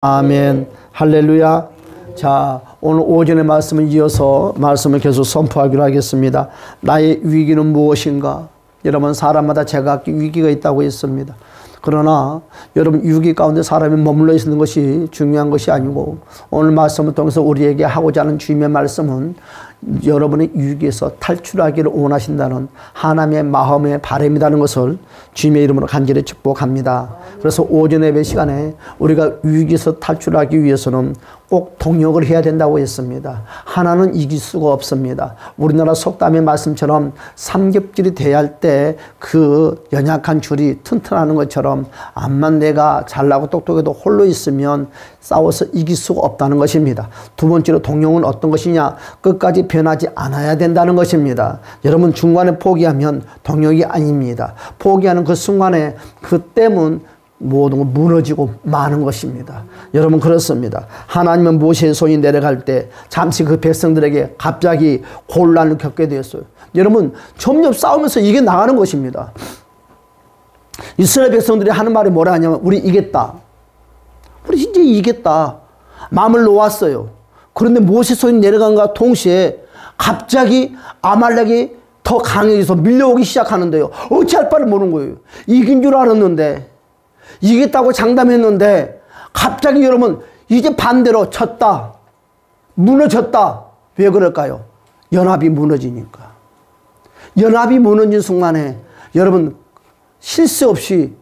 아멘. 할렐루야. 자, 오늘 오전의 말씀을 이어서 말씀을 계속 선포하기로 하겠습니다. 나의 위기는 무엇인가? 여러분, 사람마다 제각기 위기가 있다고 했습니다. 그러나 여러분, 위기 가운데 사람이 머물러 있는 것이 중요한 것이 아니고, 오늘 말씀을 통해서 우리에게 하고자 하는 주님의 말씀은 여러분의 위기에서 탈출하기를 원하신다는 하나님의 마음의 바람이라는 것을 주님의 이름으로 간절히 축복합니다. 그래서 오전 예배 시간에 우리가 위기에서 탈출하기 위해서는 꼭 동역을 해야 된다고 했습니다. 하나는 이길 수가 없습니다. 우리나라 속담의 말씀처럼 삼겹줄이 대할 때 그 연약한 줄이 튼튼하는 것처럼, 암만 내가 잘나고 똑똑해도 홀로 있으면 싸워서 이길 수가 없다는 것입니다. 두 번째로 동역은 어떤 것이냐? 끝까지 변하지 않아야 된다는 것입니다. 여러분, 중간에 포기하면 동역이 아닙니다. 포기하는 그 순간에 그 땜은 모든 걸 무너지고 마는 것입니다. 여러분, 그렇습니다. 하나님은 모세의 손이 내려갈 때 잠시 그 백성들에게 갑자기 곤란을 겪게 되었어요. 여러분, 점점 싸우면서 이게 나가는 것입니다. 이스라엘 백성들이 하는 말이 뭐라 하냐면, 우리 이겼다. 우리 이제 이겼다. 마음을 놓았어요. 그런데 모세 손이 내려간과 동시에 갑자기 아말렉이 더 강해져서 밀려오기 시작하는데요. 어찌할 바를 모르는 거예요. 이긴 줄 알았는데, 이겼다고 장담했는데 갑자기 여러분 이제 반대로 졌다. 무너졌다. 왜 그럴까요? 연합이 무너지니까. 연합이 무너진 순간에 여러분 실수 없이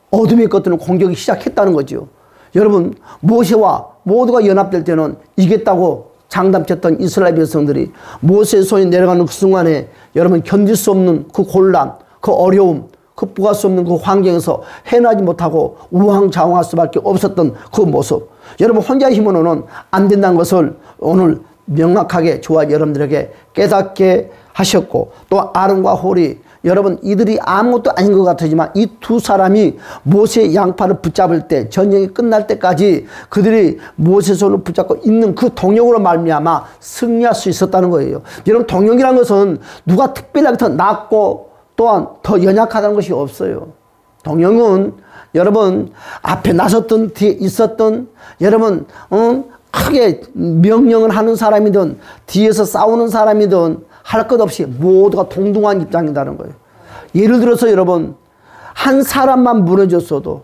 어둠의 것들은 공격이 시작했다는 거죠. 여러분, 모세와 모두가 연합될 때는 이겼다고 장담쳤던 이스라엘 백성들이 모세의 손이 내려가는 그 순간에 여러분 견딜 수 없는 그 곤란, 그 어려움, 극복할 수 없는 그 환경에서 해나지 못하고 우왕좌왕할 수밖에 없었던 그 모습. 여러분, 혼자 힘으로는 안 된다는 것을 오늘 명확하게 저와 여러분들에게 깨닫게 하셨고, 또 아론과 홀이, 여러분 이들이 아무것도 아닌 것 같지만 이 두 사람이 모세의 양팔을 붙잡을 때, 전쟁이 끝날 때까지 그들이 모세의 손을 붙잡고 있는 그 동력으로 말미암아 승리할 수 있었다는 거예요. 여러분, 동력이라는 것은 누가 특별하게 더 낫고 또한 더 연약하다는 것이 없어요. 동역은 여러분 앞에 나섰던 뒤에 있었던, 여러분 크게 명령을 하는 사람이든 뒤에서 싸우는 사람이든 할 것 없이 모두가 동등한 입장이라는 거예요. 예를 들어서 여러분, 한 사람만 무너졌어도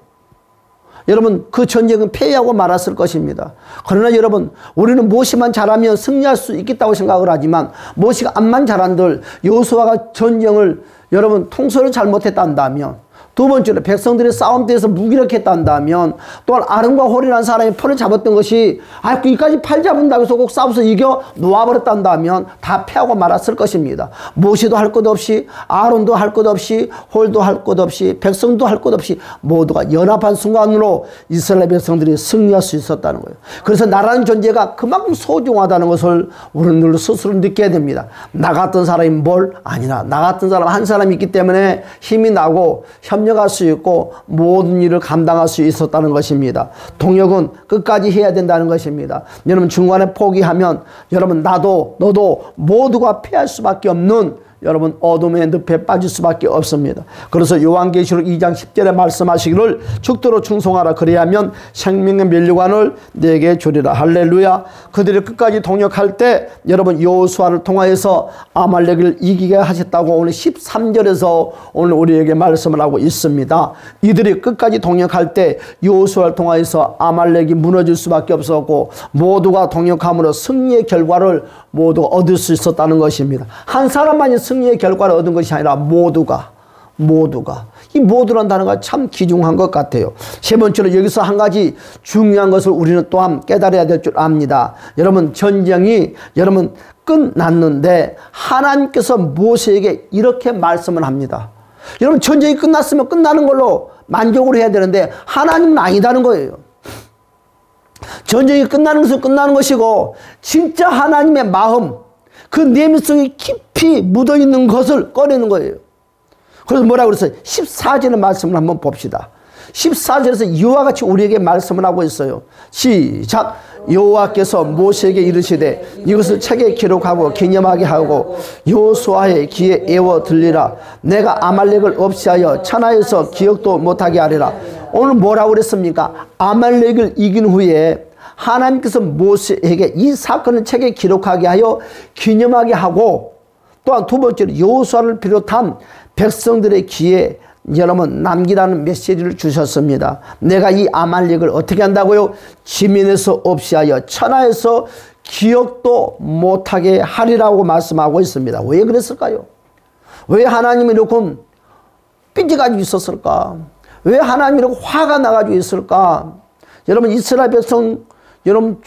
여러분 그 전쟁은 패하고 말았을 것입니다. 그러나 여러분, 우리는 모세만 잘하면 승리할 수 있겠다고 생각을 하지만, 모세가 암만 잘한들 여호수아가 전쟁을 여러분 통솔을 잘못했다면, 두 번째로 백성들의 싸움대에서 무기력했다면, 또한 아론과 홀이라는 사람이 팔을 잡았던 것이 여기까지 팔 잡은다고 해서 꼭 싸워서 이겨 놓아버렸다면 다 패하고 말았을 것입니다. 모세도 할 것 없이, 아론도 할 것 없이, 홀도 할 것 없이, 백성도 할 것 없이 모두가 연합한 순간으로 이스라엘 백성들이 승리할 수 있었다는 거예요. 그래서 나라는 존재가 그만큼 소중하다는 것을 우리는 늘 스스로 느껴야 됩니다. 나 같은 사람이 뭘 아니라, 나 같은 사람 한 사람이 있기 때문에 힘이 나고 협력할 수 있고 모든 일을 감당할 수 있었다는 것입니다. 동역은 끝까지 해야 된다는 것입니다. 여러분, 중간에 포기하면 여러분 나도 너도 모두가 패할 수밖에 없는 여러분 어둠의 늪에 빠질 수밖에 없습니다. 그래서 요한계시록 2장 10절에 말씀하시기를 죽도록 충성하라. 그리하면 생명의 면류관을 내게 주리라. 할렐루야. 그들이 끝까지 동역할 때 여러분 여호수아를 통하여서 아말렉을 이기게 하셨다고 오늘 13절에서 오늘 우리에게 말씀을 하고 있습니다. 이들이 끝까지 동역할 때 여호수아를 통하여서 아말렉이 무너질 수밖에 없었고, 모두가 동역함으로 승리의 결과를 모두 얻을 수 있었다는 것입니다. 한 사람만이 승리의 결과를 얻은 것이 아니라 모두가. 이 모두라는 단어가 참 귀중한 것 같아요. 세 번째로 여기서 한 가지 중요한 것을 우리는 또한 깨달아야 될 줄 압니다. 여러분, 전쟁이 여러분 끝났는데 하나님께서 모세에게 이렇게 말씀을 합니다. 여러분, 전쟁이 끝났으면 끝나는 걸로 만족을 해야 되는데 하나님은 아니다는 거예요. 전쟁이 끝나는 것은 끝나는 것이고, 진짜 하나님의 마음, 그 내면속에 깊이 묻어있는 것을 꺼내는 거예요. 그래서 뭐라고 그랬어요? 14절의 말씀을 한번 봅시다. 14절에서 이와 같이 우리에게 말씀을 하고 있어요. 시작. 여호와께서 모세에게 이르시되 이것을 책에 기록하고 기념하게 하고 여호수아의 귀에 애워 들리라. 내가 아말렉을 없이하여 천하에서 기억도 못하게 하리라. 오늘 뭐라고 그랬습니까? 아말렉을 이긴 후에 하나님께서 모세에게 이 사건을 책에 기록하게 하여 기념하게 하고, 또한 두 번째로 여호수아를 비롯한 백성들의 귀에 여러분 남기라는 메시지를 주셨습니다. 내가 이 아말렉을 어떻게 한다고요? 지면에서 없이 하여 천하에서 기억도 못하게 하리라고 말씀하고 있습니다. 왜 그랬을까요? 왜 하나님이 이렇게 삐져가지고 있었을까? 왜 하나님이 이렇게 화가 나가지고 있을까? 여러분 이스라엘 백성 여러분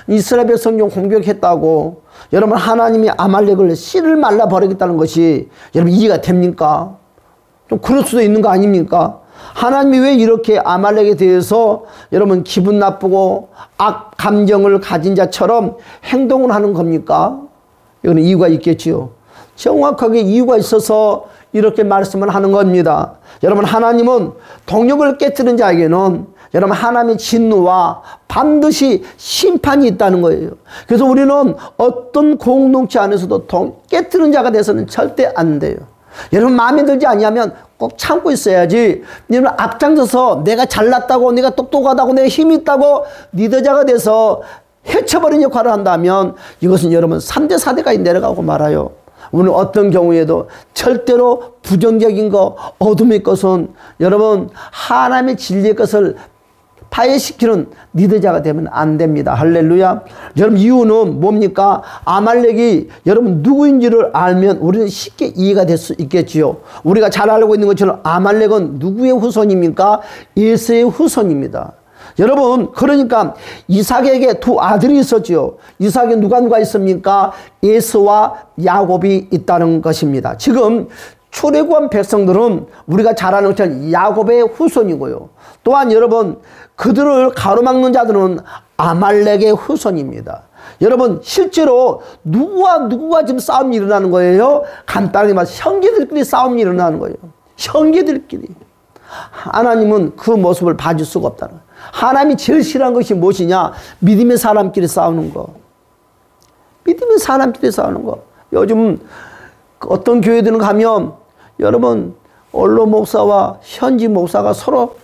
이스라엘 백성 좀 공격했다고 여러분 하나님이 아말렉을 씨를 말라 버리겠다는 것이 여러분 이해가 됩니까? 좀 그럴 수도 있는 거 아닙니까? 하나님이 왜 이렇게 아말렉에 대해서 여러분 기분 나쁘고 악 감정을 가진 자처럼 행동을 하는 겁니까? 이거는 이유가 있겠지요. 정확하게 이유가 있어서 이렇게 말씀을 하는 겁니다. 여러분 하나님은 동력을 깨뜨린 자에게는 여러분 하나님의 진노와 반드시 심판이 있다는 거예요. 그래서 우리는 어떤 공동체 안에서도 깨뜨리는 자가 돼서는 절대 안 돼요. 여러분 마음에 들지 아니하면 꼭 참고 있어야지. 여러분 앞장서서 내가 잘났다고 내가 똑똑하다고 내가 힘이 있다고 리더자가 돼서 해쳐버린 역할을 한다면 이것은 여러분 3대 4대까지 내려가고 말아요. 오늘 어떤 경우에도 절대로 부정적인 거 어둠의 것은 여러분 하나님의 진리의 것을 파괴시키는 리더자가 되면 안 됩니다. 할렐루야. 여러분 이유는 뭡니까? 아말렉이 여러분 누구인지를 알면 우리는 쉽게 이해가 될 수 있겠지요. 우리가 잘 알고 있는 것처럼 아말렉은 누구의 후손입니까? 에서의 후손입니다. 여러분 그러니까 이삭에게 두 아들이 있었죠. 이삭에 누가 있습니까? 에서와 야곱이 있다는 것입니다. 지금 출애굽한 백성들은 우리가 잘 아는 것처럼 야곱의 후손이고요. 또한 여러분 그들을 가로막는 자들은 아말렉의 후손입니다. 여러분 실제로 누구와 지금 싸움이 일어나는 거예요? 간단하게 말해서 형제들끼리 싸움이 일어나는 거예요. 형제들끼리. 하나님은 그 모습을 봐줄 수가 없다는 거예요. 하나님이 제일 싫어하는 것이 무엇이냐? 믿음의 사람끼리 싸우는 거. 믿음의 사람끼리 싸우는 거. 요즘 어떤 교회들은 가면 여러분 원로 목사와 현지 목사가 서로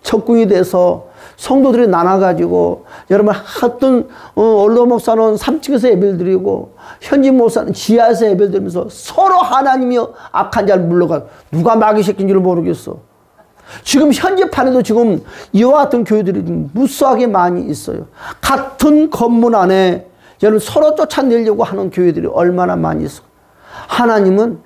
적군이 돼서 성도들이 나눠가지고 여러분 어떤 원로 목사는 3층에서 예배를 드리고 현지 목사는 지하에서 예배를 드리면서 서로 하나님이 악한 자를 물러가 누가 마귀 새끼인지를 모르겠어. 지금 현재판에도 지금 이와 같은 교회들이 무수하게 많이 있어요. 같은 건물 안에 여러분 서로 쫓아내려고 하는 교회들이 얼마나 많이 있어. 하나님은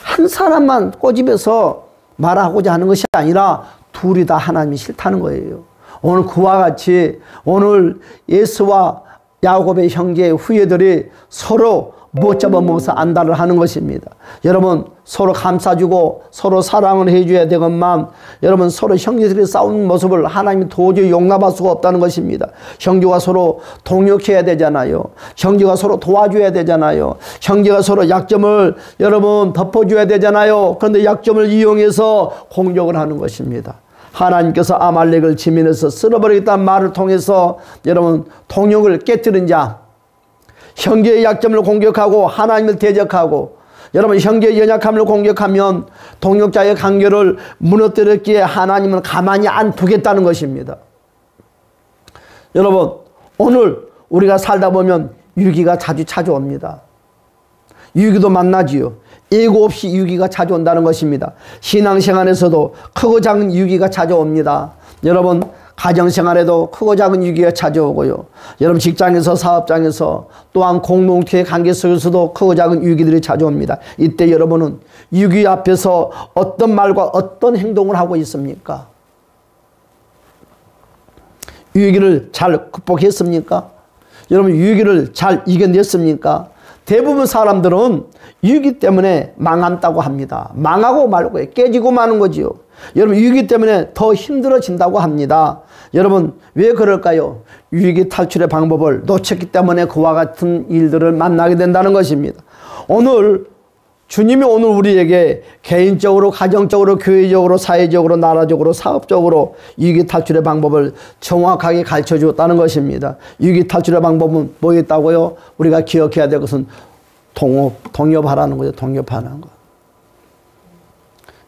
한 사람만 꼬집어서 말하고자 하는 것이 아니라 둘이 다 하나님이 싫다는 거예요. 오늘 그와 같이 오늘 예수와 야곱의 형제의 후예들이 서로 못 잡아먹어서 안달을 하는 것입니다. 여러분 서로 감싸주고 서로 사랑을 해줘야 되건만 여러분 서로 형제들이 싸우는 모습을 하나님이 도저히 용납할 수가 없다는 것입니다. 형제가 서로 동력해야 되잖아요. 형제가 서로 도와줘야 되잖아요. 형제가 서로 약점을 여러분 덮어줘야 되잖아요. 그런데 약점을 이용해서 공격을 하는 것입니다. 하나님께서 아말렉을 지면에서 쓸어버리겠다는 말을 통해서 여러분 동력을 깨뜨린 자, 형제의 약점을 공격하고 하나님을 대적하고 여러분 형제의 연약함을 공격하면 동력자의 관계를 무너뜨렸기에 하나님은 가만히 안 두겠다는 것입니다. 여러분 오늘 우리가 살다 보면 위기가 자주 찾아옵니다. 위기도 만나지요. 예고 없이 위기가 찾아온다는 것입니다. 신앙생활에서도 크고 작은 위기가 찾아옵니다. 여러분 가정생활에도 크고 작은 위기가 찾아오고요. 여러분 직장에서 사업장에서 또한 공동체 관계 속에서도 크고 작은 위기들이 찾아옵니다. 이때 여러분은 위기 앞에서 어떤 말과 어떤 행동을 하고 있습니까? 위기를 잘 극복했습니까? 여러분 위기를 잘 이겨냈습니까? 대부분 사람들은 위기 때문에 망한다고 합니다. 망하고 말고 깨지고 마는 거지요. 여러분 위기 때문에 더 힘들어진다고 합니다. 여러분 왜 그럴까요? 위기 탈출의 방법을 놓쳤기 때문에 그와 같은 일들을 만나게 된다는 것입니다. 오늘 주님이 오늘 우리에게 개인적으로 가정적으로 교회적으로 사회적으로 나라적으로 사업적으로 위기 탈출의 방법을 정확하게 가르쳐 주었다는 것입니다. 위기 탈출의 방법은 뭐였다고요? 우리가 기억해야 될 것은 동업하라는 거죠. 동업하는 거.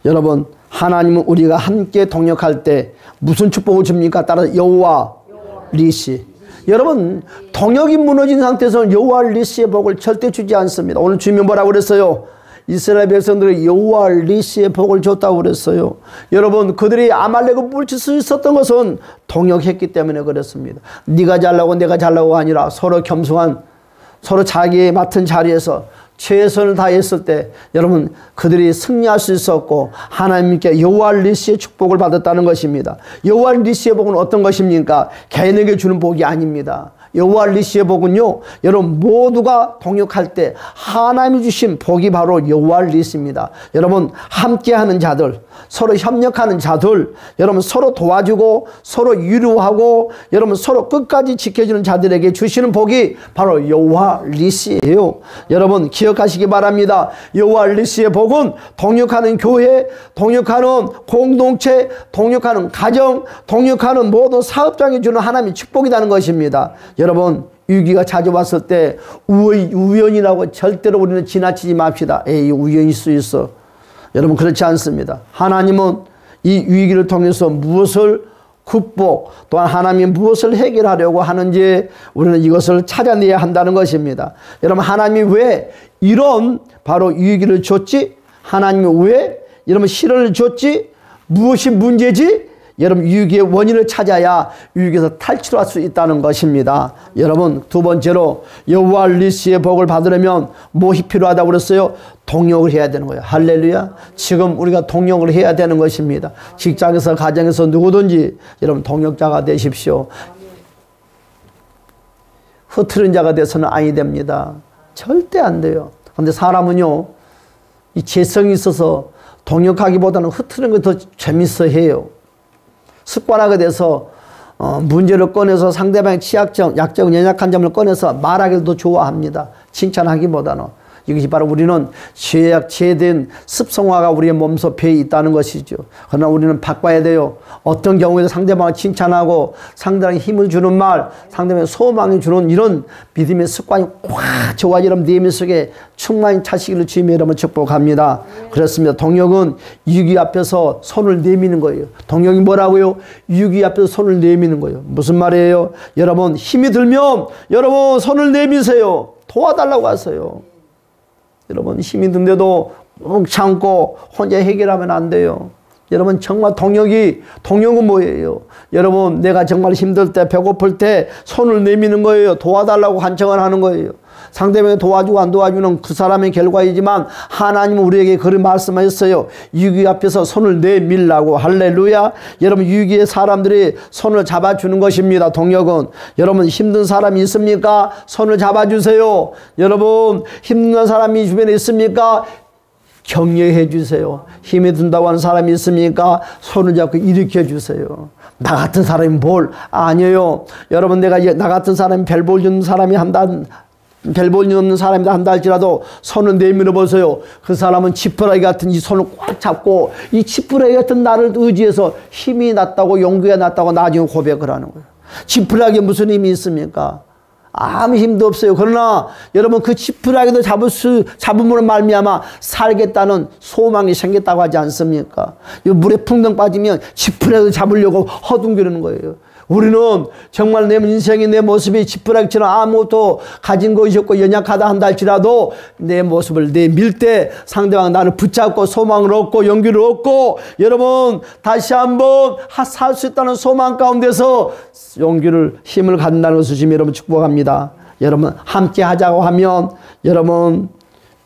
여러분 하나님은 우리가 함께 동역할 때 무슨 축복을 줍니까? 따라서 여호와 니시. 여러분, 동역이 무너진 상태에서는 여호와 니시의 복을 절대 주지 않습니다. 오늘 주님이 뭐라고 그랬어요? 이스라엘 백성들이 여호와 니시의 복을 줬다고 그랬어요. 여러분, 그들이 아말렉을 물칠 수 있었던 것은 동역했기 때문에 그렇습니다. 네가 잘나고 내가 잘나고가 아니라 서로 겸손한, 서로 자기의 맡은 자리에서 최선을 다했을 때 여러분, 그들이 승리할 수 있었고 하나님께 여호와 니시의 축복을 받았다는 것입니다. 여호와 니시의 복은 어떤 것입니까? 개인에게 주는 복이 아닙니다. 여호와 니시의 복은요, 여러분 모두가 동역할 때 하나님이 주신 복이 바로 여호와 니시입니다. 여러분, 함께하는 자들, 서로 협력하는 자들, 여러분 서로 도와주고 서로 위로하고 여러분 서로 끝까지 지켜주는 자들에게 주시는 복이 바로 여호와 니시예요. 여러분 기억하시기 바랍니다. 여호와 니시의 복은 동역하는 교회, 동역하는 공동체, 동역하는 가정, 동역하는 모든 사업장에 주는 하나님의 축복이라는 것입니다. 여러분, 위기가 찾아왔을 때 우연이라고 절대로 우리는 지나치지 맙시다. 에이, 우연일 수 있어. 여러분, 그렇지 않습니다. 하나님은 이 위기를 통해서 무엇을 극복, 또한 하나님이 무엇을 해결하려고 하는지 우리는 이것을 찾아내야 한다는 것입니다. 여러분, 하나님이 왜 이런 바로 위기를 줬지? 하나님이 왜 이런 시련을 줬지? 무엇이 문제지? 여러분, 위기의 원인을 찾아야 위기에서 탈출할 수 있다는 것입니다. 여러분, 두 번째로 여호와 니시의 복을 받으려면 무엇이 필요하다고 그랬어요? 동역을 해야 되는 거예요. 할렐루야. 지금 우리가 동역을 해야 되는 것입니다. 직장에서 가정에서 누구든지 여러분 동역자가 되십시오. 흐트린 자가 돼서는 아니 됩니다. 절대 안 돼요. 그런데 사람은요, 이 재성이 있어서 동역하기보다는 흐트린 걸 더 재밌어 해요. 습관하게 돼서 문제를 꺼내서 상대방의 취약점, 약점, 연약한 점을 꺼내서 말하기를 더 좋아합니다. 칭찬하기보다는. 이것이 바로 우리는 죄된 습성화가 우리의 몸속 배에 있다는 것이죠. 그러나 우리는 바꿔야 돼요. 어떤 경우에도 상대방을 칭찬하고 상대방에 힘을 주는 말, 상대방에 소망을 주는 이런 믿음의 습관이 확 저와 여러분 내면 속에 충만히 차시기를 주님의 이름으로 축복합니다. 그렇습니다. 동역은 위기 앞에서 손을 내미는 거예요. 동역이 뭐라고요? 위기 앞에서 손을 내미는 거예요. 무슨 말이에요? 여러분, 힘이 들면 여러분 손을 내미세요. 도와달라고 하세요. 여러분, 힘이 든데도 꾹 참고 혼자 해결하면 안 돼요. 여러분, 정말 동역은 뭐예요? 여러분, 내가 정말 힘들 때, 배고플 때 손을 내미는 거예요. 도와달라고 간청을 하는 거예요. 상대방이 도와주고 안 도와주는 그 사람의 결과이지만 하나님은 우리에게 그런 말씀하셨어요. 위기 앞에서 손을 내밀라고. 할렐루야. 여러분, 위기의 사람들이 손을 잡아주는 것입니다. 동역은. 여러분, 힘든 사람이 있습니까? 손을 잡아주세요. 여러분, 힘든 사람이 주변에 있습니까? 격려해 주세요. 힘이 든다고 하는 사람이 있습니까? 손을 잡고 일으켜 주세요. 나 같은 사람이 뭘? 아니에요. 여러분, 내가 나 같은 사람이 별 볼 없는 사람이 별 볼 일 없는 사람이다 한다 할지라도 손을 내밀어 보세요. 그 사람은 지푸라기 같은 이 손을 꽉 잡고 이 지푸라기 같은 나를 의지해서 힘이 났다고, 용기가 났다고 나중에 고백을 하는 거예요. 지푸라기에 무슨 힘이 있습니까? 아무 힘도 없어요. 그러나 여러분, 그 지푸라기도 잡음으로 말미암아 살겠다는 소망이 생겼다고 하지 않습니까? 물에 풍덩 빠지면 지푸라기도 잡으려고 허둥거리는 거예요. 우리는 정말 내 인생이, 내 모습이 지푸라기처럼 아무것도 가진 것이 없고 연약하다 한다 할지라도 내 모습을 내밀 때 상대방 나를 붙잡고 소망을 얻고 용기를 얻고 여러분 다시 한번 살 수 있다는 소망 가운데서 용기를, 힘을 갖는다는 것을 주님 여러분 축복합니다. 여러분, 함께 하자고 하면 여러분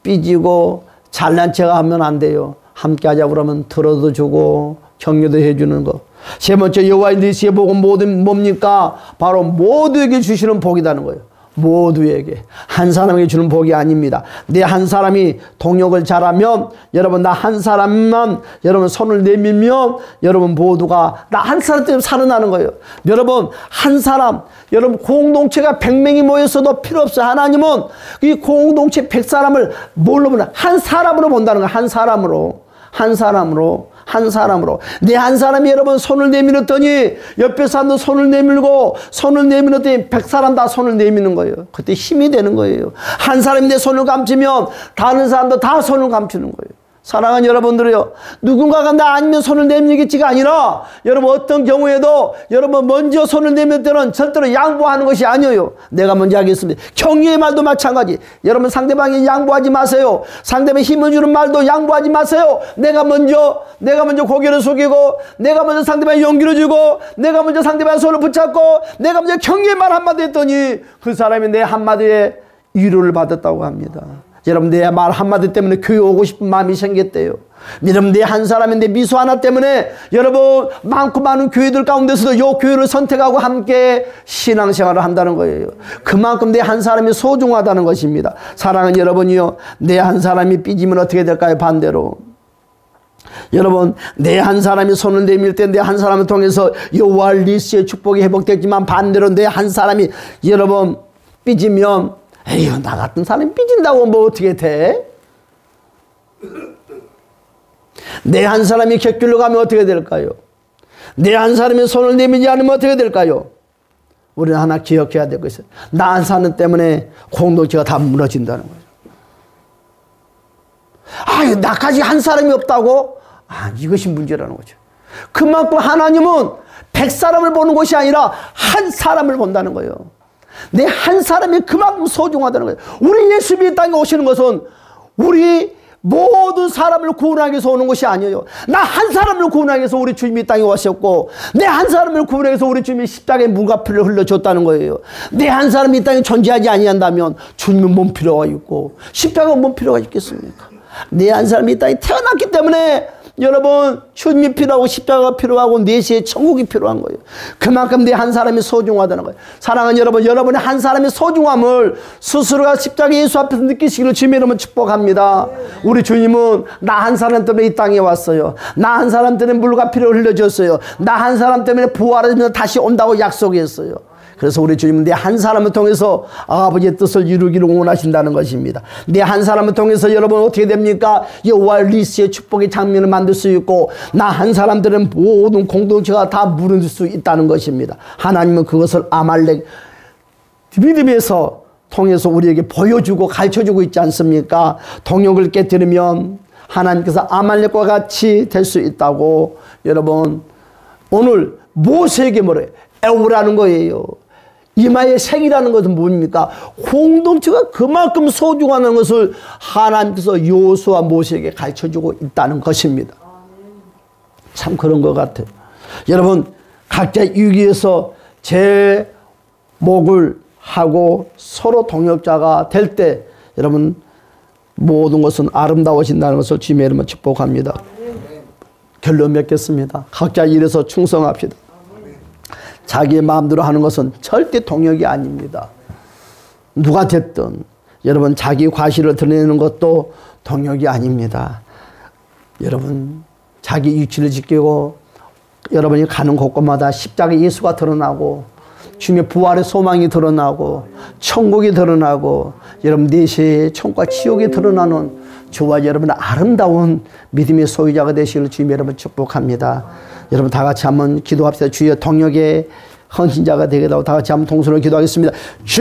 삐지고 잘난 척 하면 안 돼요. 함께 하자고 그러면 들어도 주고 격려도 해주는 거. 세 번째, 여호와 니시의 복은 뭡니까? 바로 모두에게 주시는 복이라는 거예요. 모두에게. 한 사람에게 주는 복이 아닙니다. 내 한 사람이 동역을 잘하면 여러분, 나 한 사람만 여러분 손을 내밀면 여러분 모두가 나 한 사람 때문에 살아나는 거예요. 여러분, 한 사람, 여러분 공동체가 100명이 모였어도 필요 없어요. 하나님은 이 공동체 100사람을 뭘로 보나? 한 사람으로 본다는 거예요. 한 사람으로. 한 사람으로. 한 사람으로. 내 한 사람이 여러분 손을 내밀었더니 옆에 사람도 손을 내밀고 손을 내밀었더니 100사람 다 손을 내미는 거예요. 그때 힘이 되는 거예요. 한 사람이 내 손을 감추면 다른 사람도 다 손을 감추는 거예요. 사랑하는 여러분들이요, 누군가가 나 아니면 손을 내밀겠지가 아니라 여러분 어떤 경우에도 여러분 먼저 손을 내밀 때는 절대로 양보하는 것이 아니에요. 내가 먼저 하겠습니다. 격려의 말도 마찬가지. 여러분 상대방이 양보하지 마세요. 상대방이 힘을 주는 말도 양보하지 마세요. 내가 먼저 고개를 숙이고, 내가 먼저 상대방이 용기를 주고, 내가 먼저 상대방의 손을 붙잡고, 내가 먼저 격려의 말 한마디 했더니 그 사람이 내 한마디에 위로를 받았다고 합니다. 여러분 내 말 한마디 때문에 교회 오고 싶은 마음이 생겼대요. 여러분 내 한 사람의 내 미소 하나 때문에 여러분 많고 많은 교회들 가운데서도 이 교회를 선택하고 함께 신앙생활을 한다는 거예요. 그만큼 내 한 사람이 소중하다는 것입니다. 사랑하는 여러분이요, 내 한 사람이 삐지면 어떻게 될까요? 반대로 여러분 내 한 사람이 손을 내밀 때 내 한 사람을 통해서 여호와 리스의 축복이 회복됐지만, 반대로 내 한 사람이 여러분 삐지면 에휴 나 같은 사람이 삐진다고 뭐 어떻게 돼? 내 한 사람이 곁길로 가면 어떻게 될까요? 내 한 사람이 손을 내밀지 않으면 어떻게 될까요? 우리는 하나 기억해야 될 것이, 나 한 사람 때문에 공동체가 다 무너진다는 거죠. 아, 나까지 한 사람이 없다고? 아, 이것이 문제라는 거죠. 그만큼 하나님은 100사람을 보는 것이 아니라 한 사람을 본다는 거예요. 내 한 사람이 그만큼 소중하다는 거예요. 우리 예수님이 이 땅에 오시는 것은 우리 모든 사람을 구원하기 위해서 오는 것이 아니에요. 나 한 사람을 구원하기 위해서 우리 주님이 이 땅에 오셨고, 내 한 사람을 구원하기 위해서 우리 주님이 십자가에 물과 피를 흘려줬다는 거예요. 내 한 사람이 이 땅에 존재하지 아니한다면 주님은 뭔 필요가 있고 십자가가 뭔 필요가 있겠습니까? 내 한 사람이 이 땅에 태어났기 때문에 여러분 주님이 필요하고 십자가가 필요하고 내시의 천국이 필요한 거예요. 그만큼 내 한 사람이 소중하다는 거예요. 사랑하는 여러분, 여러분의 한 사람의 소중함을 스스로가 십자가 예수 앞에서 느끼시기를 주님의 이름으로 축복합니다. 우리 주님은 나 한 사람 때문에 이 땅에 왔어요. 나 한 사람 때문에 물과 피를 흘려줬어요. 나 한 사람 때문에 부활하면서 다시 온다고 약속했어요. 그래서 우리 주님은 내 한 사람을 통해서 아버지의 뜻을 이루기를 원하신다는 것입니다. 내 한 사람을 통해서 여러분 어떻게 됩니까? 여호와 리스의 축복의 장면을 만들 수 있고, 나 한 사람들은 모든 공동체가 다 무너질 수 있다는 것입니다. 하나님은 그것을 아말렉 믿음에서 통해서 우리에게 보여주고 가르쳐주고 있지 않습니까? 동역을 깨뜨리면 하나님께서 아말렉과 같이 될 수 있다고. 여러분 오늘 모세에게 뭐래요? 에우라는 거예요. 이마의 색이라는 것은 뭡니까? 공동체가 그만큼 소중하다는 것을 하나님께서 여호수아 모세에게 가르쳐주고 있다는 것입니다. 참 그런 것 같아요. 여러분 각자 위기에서 제 목을 하고 서로 동역자가 될 때 여러분 모든 것은 아름다워진다는 것을 주님의 이름으로 축복합니다. 결론 맺겠습니다. 각자 일에서 충성합시다. 자기의 마음대로 하는 것은 절대 동역이 아닙니다. 누가 됐든 여러분 자기 과실을 드러내는 것도 동역이 아닙니다. 여러분 자기 위치를 지키고 여러분이 가는 곳곳마다 십자가 예수가 드러나고 주님의 부활의 소망이 드러나고 천국이 드러나고 여러분 내세의 천국과 지옥이 드러나는 저와 여러분의 아름다운 믿음의 소유자가 되시기를 주님의 여러분 축복합니다. 여러분 다 같이 한번 기도합시다. 주여 동역의 헌신자가 되게 되고 다 같이 한번 동서로 기도하겠습니다.